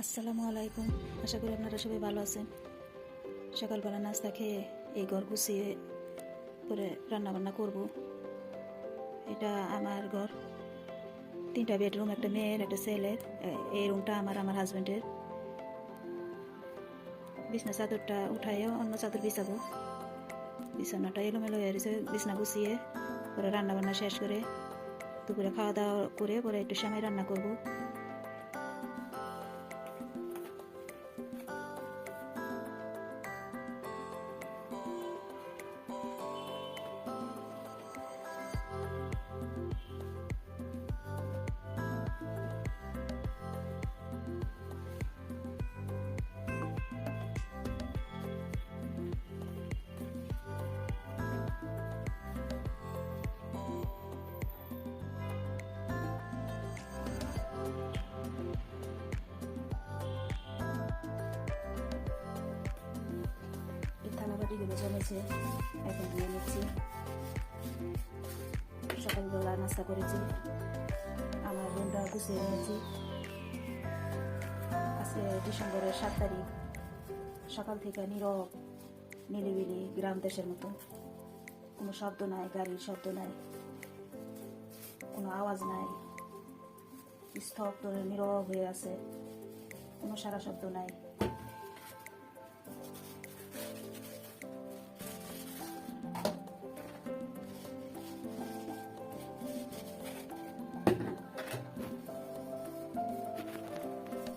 আসসালামু আলাইকুম। আশা করি আপনারা সবাই ভালো আছেন। সকালবেলা নাস্তা খেয়ে এই ঘর গুছিয়ে পরে রান্নাবান্না করব। এটা আমার ঘর, 3টা বেডরুম, একটা মেয়ের একটা ছেলের। এই রুমটা আমার হাজব্যান্ডের। বিছনা চাদরটা উঠাইও অন্য চাদর বিছাবো। বিছানাটা এলোমেলো হয়ে গেছে, বিছনা গুছিয়ে পরে রান্নাবান্না শেষ করে দুপুরে খাওয়া দাওয়া করে পরে একটু সময় রান্না করব। থালাবাটিগুলো জমেছে, এখন ধুয়ে নিচ্ছি। সকালবেলা নাস্তা করেছি, আমার রুমটা গুছিয়ে নিয়েছি। আজকে ডিসেম্বরের 7 তারিখ। সকাল থেকে নীরব নিলিবিলি, গ্রাম দেশের মতো। কোনো শব্দ নাই, গাড়ির শব্দ নাই, কোনো আওয়াজ নাই, স্তব্ধ নীরব হয়ে আছে, কোনো সারা শব্দ নাই।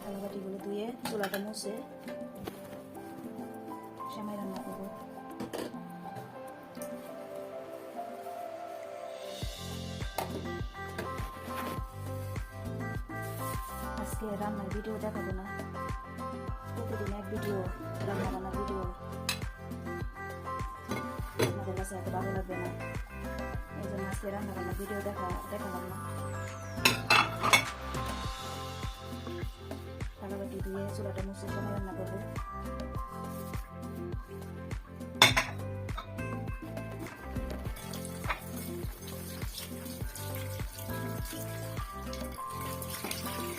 থালাবাটিগুলো ধুয়ে চুলাটা মুছে সেমাই রান্না করবো। আজকে রান্নার ভিডিও দেখাবো না, প্রতিদিন এক ভিডিও রান্না বান্নার ভিডিও আপনাদের কাছে এত ভালো লাগবে না, এই জন্য আজকে রান্না বান্নার ভিডিও দেখালাম না। থালাবাটি ধুয়ে চুলাটা মুছে সেমাই রান্না করবো।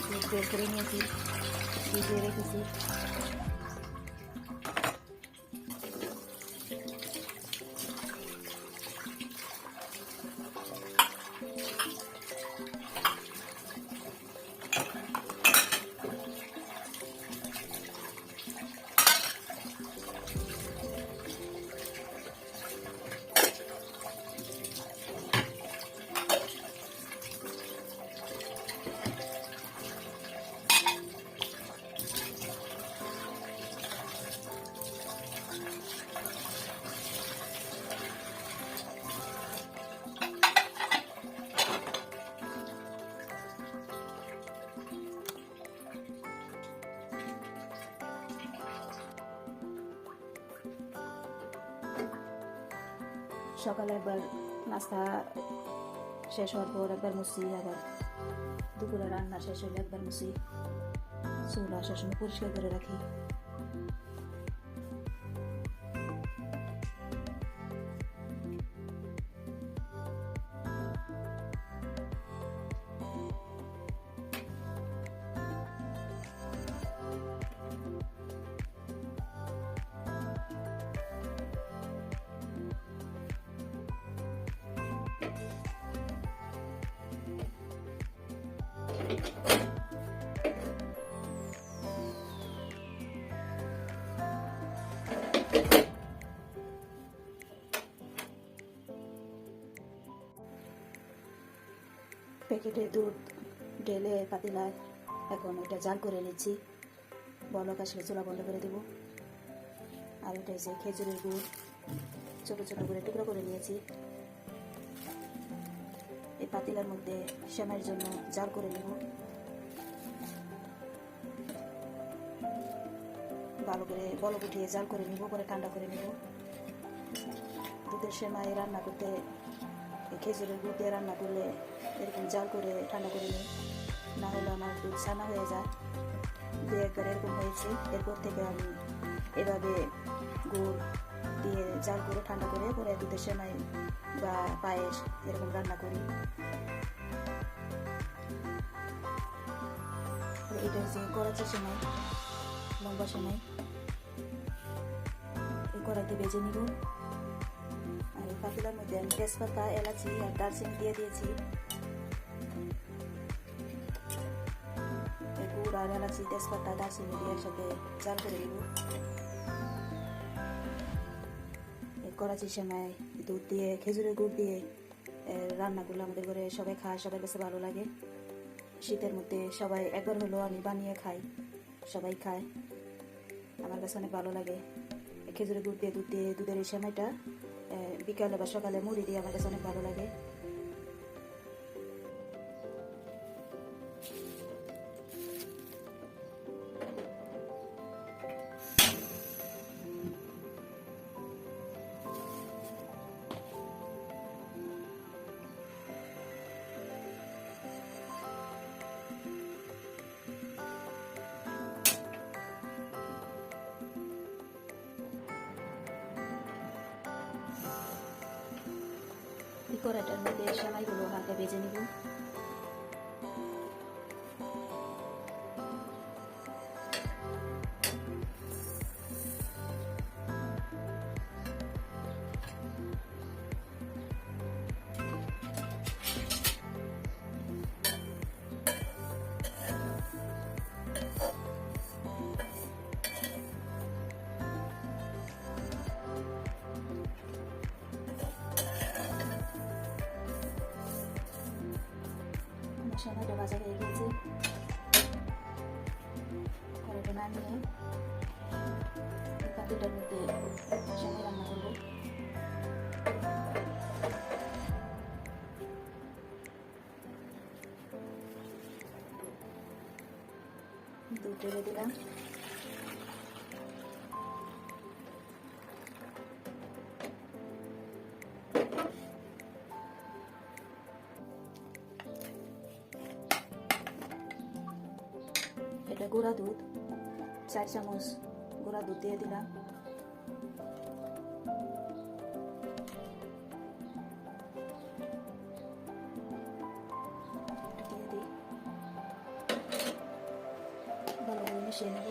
দুধ বের করে নিয়েছি, ভিজিয়ে রেখেছি। সকালে একবার নাস্তা শেষ হওয়ার পর একবার মুছি, আবার দুপুরে রান্না শেষ হলে একবার মুছি। চুলা সবসময় পরিষ্কার করে রাখি। প্যাকেটে দুধ ঢেলে পাতিলায় এখন এটা জাল করে নিচ্ছি। বলক আসলে চুলা বন্ধ করে দেবো। আর এটা হচ্ছে খেজুরের গুড়, ছোটো ছোটো করে টুকরো করে নিয়েছি। এই পাতিলার মধ্যে সেমাইয়ের জন্য জাল করে নেব। ভালো করে বলক উঠিয়ে জাল করে নেব, পরে ঠান্ডা করে নেব। দুধের সেমাই রান্না করতে খেজুরের গুড় দিয়ে রান্না করলে এরকম জাল করে ঠান্ডা করে নিই, না হলে আমার দুধ ছানা হয়ে যায়। 2-1 বার এরকম হয়েছে। এরপর থেকে আমি এভাবে গুড় দিয়ে জাল করে ঠান্ডা করে পরে দুধের সেমাই বা পায়েস এরকম রান্না করি। এটা হচ্ছে করাচি সেমাই, লম্বা সেমাই। এই কড়াইতে ভেজে নিব। আর এই পাতিলার মধ্যে আমি তেজপাতা, এলাচি আর দারচিনি দিয়ে দিয়েছি। গুড় আর এলাচি, তেজপাতা, দারচিনি দিয়ে একসাথে জাল করে দিব। এই করাচি সেমাই দুধ দিয়ে, খেজুরের গুড় দিয়ে রান্না করলে আমাদের ঘরে সবাই খায়, সবার কাছে ভালো লাগে। শীতের মধ্যে সবাই একবার হলেও আমি বানিয়ে খাই, সবাই খায়, আমার কাছে অনেক ভালো লাগে। খেজুরের গুড় দিয়ে দুধের এই সেমাইটা বিকালে বা সকালে মুড়ি দিয়ে আমার কাছে অনেক ভালো লাগে। এই কড়াইটার মধ্যে সেমাইগুলো হালকা ভেজে নিব। সেমাইটা ভাজা হয়ে গেছে, কড়াইটা নামিয়ে পাতিলটার মধ্যে সেমাই রান্না করবো। দুধ ঢেলে দিলাম। এটা গুঁড়া দুধ, 4 চামচ গুঁড়া দুধ দিয়ে দিলাম। দিয়ে দিই, ভালো করে মিশিয়ে নেব।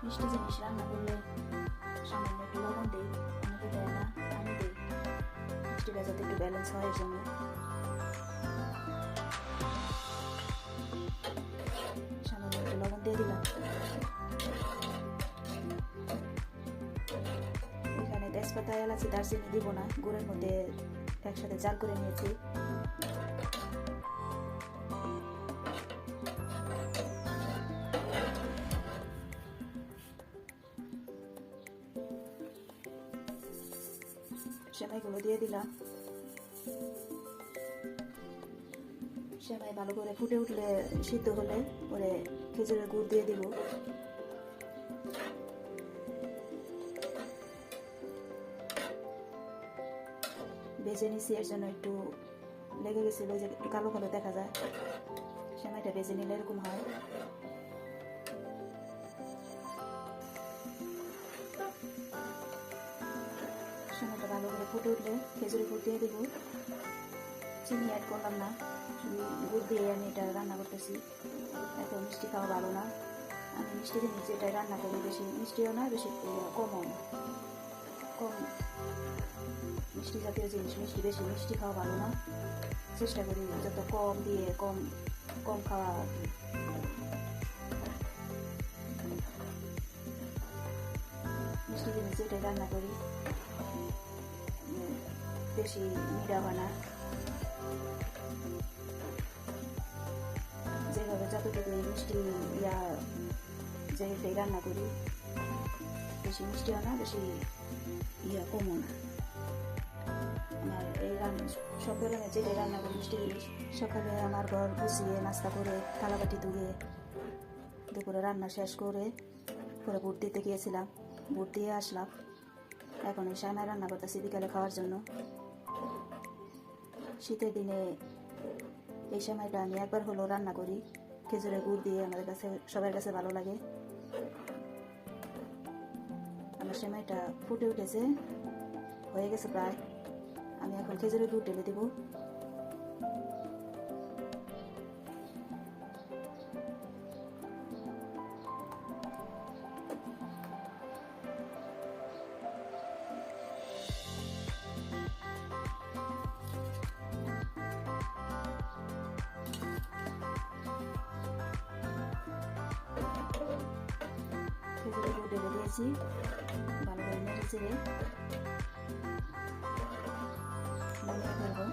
মিষ্টি জিনিস রান্না করলে সামান্য একটু লবণ দিই, অনেকে দেয় না, আমি দিই মিষ্টিটা যাতে একটু ব্যালেন্স হয় এর জন্য। সামান্য একটু লবণ দিয়ে দিলাম। এখানে তেজপাতা, এলাচি, দারচিনি দিব না, গুড়ের মধ্যে একসাথে জাল করে নিয়েছি। সেমাইগুলো দিয়ে দিলাম। সেমাই ভালো করে ফুটে উঠলে, সিদ্ধ হলে পরে খেজুরের গুড় দিয়ে দিব। ভেজে নিছি, এর জন্য একটু লেগে গেছিল, যে একটু কালো কালো দেখা যায়। সেমাইটা ভেজে নিলে এরকম হয়। সেমাইটা ভালো করে ফুটে উঠলে খেজুরের গুড় দিয়ে দেবো। চিনি অ্যাড করলাম না, শুধু গুড় দিয়ে আমি এটা রান্না করতেছি। এত মিষ্টি খাওয়া ভালো না, আমি মিষ্টি জিনিস যেটা রান্না করি বেশি মিষ্টিও না, বেশি কমও না, কম মিষ্টি জাতীয় জিনিস, বেশি মিষ্টি খাওয়া ভালো না। চেষ্টা করি যত কম দিয়ে কম খাওয়া আর কি। মিষ্টি জিনিস যেটাই রান্না করি বেশি মিঠা হয় না। যেভাবে যতটুকু মিষ্টি যেটাই রান্না করি বেশি মিষ্টিও না, বেশি কমও না। আমার এই সব ধরনের যেটাই রান্না করি মিষ্টি জিনিস। সকালে আমার ঘর গুছিয়ে নাস্তা করে থালাবাটি ধুয়ে দুপুরে রান্না শেষ করে পরে বুট দিতে গিয়েছিলাম, বুট দিয়ে আসলাম। এখন এই সেমাই রান্না করতেছি বিকালে খাওয়ার জন্য। শীতের দিনে এই সেমাইটা আমি একবার হলেও রান্না করি, খেজুরের গুড় দিয়ে, আমাদের কাছে সবার কাছে ভালো লাগে। আমার সেমাইটা ফুটে উঠেছে, হয়ে গেছে প্রায়। আমি এখন খেজুরের গুড় ঢেলে দেবো। খেজুরের গুড় ঢেলে দিয়েছি, ভালো করে নেড়ে চেড়ে নামিয়ে ফেলবো।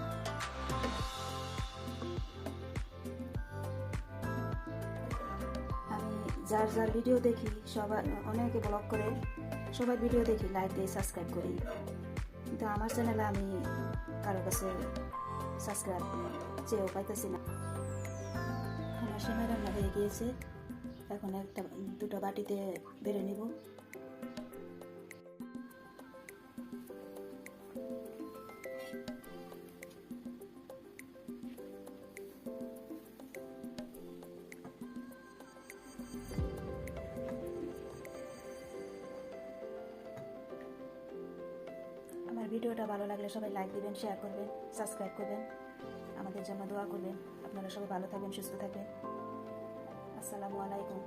আমি যার যার ভিডিও দেখি, সবাই অনেকে ব্লগ করে, সবার ভিডিও দেখি, লাইক দিয়ে সাবস্ক্রাইব করি, কিন্তু আমার চ্যানেলে আমি কারো কাছে সাবস্ক্রাইব চেয়েও পাইতেছি না। আমার সময় রান্না হয়ে গিয়েছে, এখন দুটো বাটিতে বেড়ে নিব। আমার ভিডিওটা ভালো লাগলে সবাই লাইক দিবেন, শেয়ার করবেন, সাবস্ক্রাইব করবেন, আমাদের জন্য দোয়া করবেন। আপনারা সবাই ভালো থাকবেন, সুস্থ থাকবেন। আসসালামু আলাইকুম।